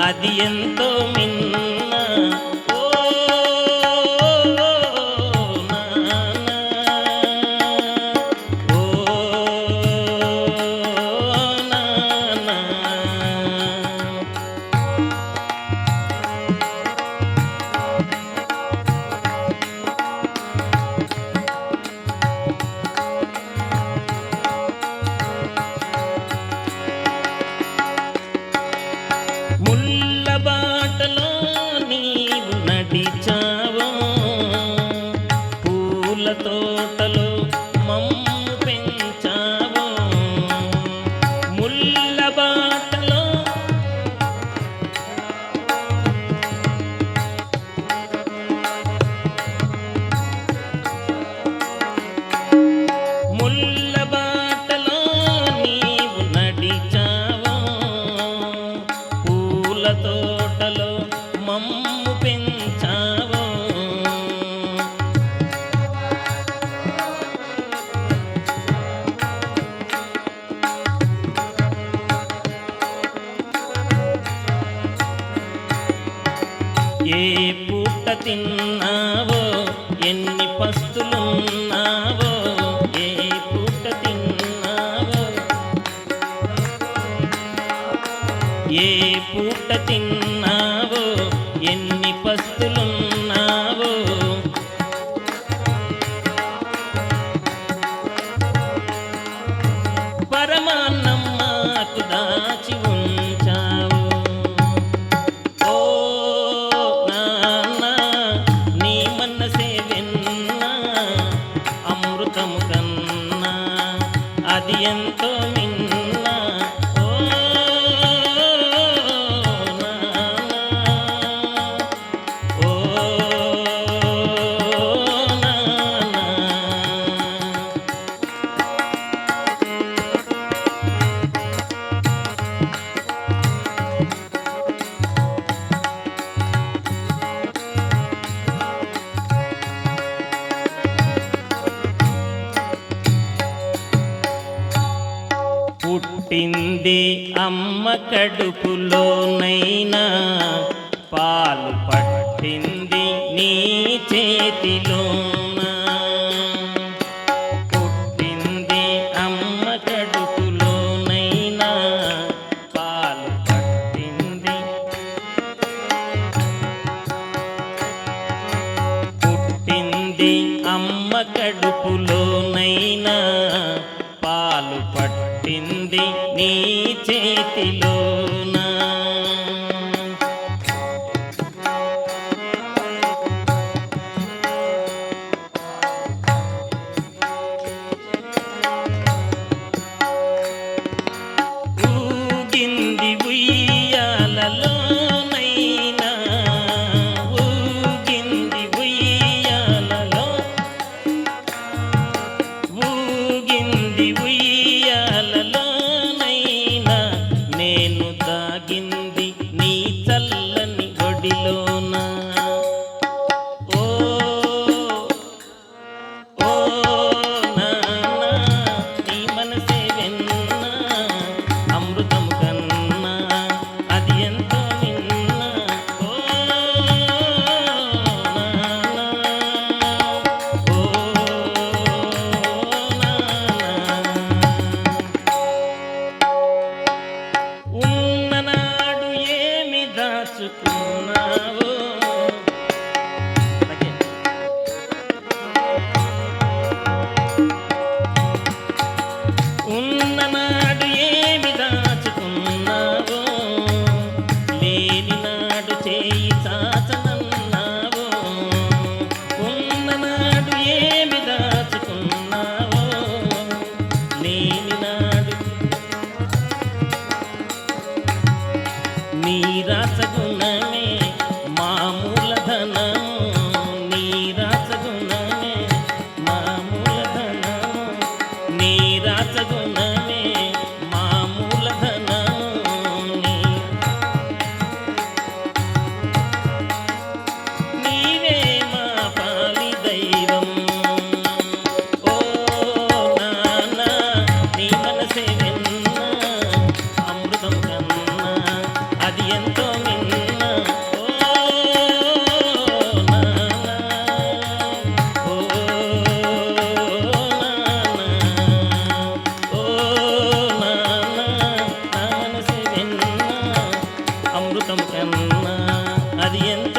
అది ఎంతో మిన్న ఓ నాన్న ఓ నాన్న బాటలో నీవు నడిచావో పూల తోటలో మమ్ము పెంచావో ముల్ల బాటలో ముల్ల బాటలో నీవు నడిచావో తోటలో మమ్ము పెంచావో ఏ పూట తిన్నావో ఎన్ని పస్తులున్నావో ఏ పూట తిన్నావో ఏ పూట తిన్నావో ఎన్ని పస్తులున్నావో పరమాన్నం మాకు దాచి ఉంచావు ఓ నాన్న నీ మనసే విన్నా అమృతము కన్నా అది ఎంతో మిన్నా పుట్టింది అమ్మ కడుపులోనైనా పాలు పట్టింది నీ చేతిలోన పుట్టింది అమ్మ కడుపులోనైనా పాలు పట్టింది పుట్టింది అమ్మ కడుపులోనైనా పాలు పట్టింది నీ చేతిలోనా ఊగింది ఉయ్యాలలోనైనా ఊగింది ఉయ్యాలలో ఊగింది ఉయ్యాలలోనైనా నేను అది ఎంత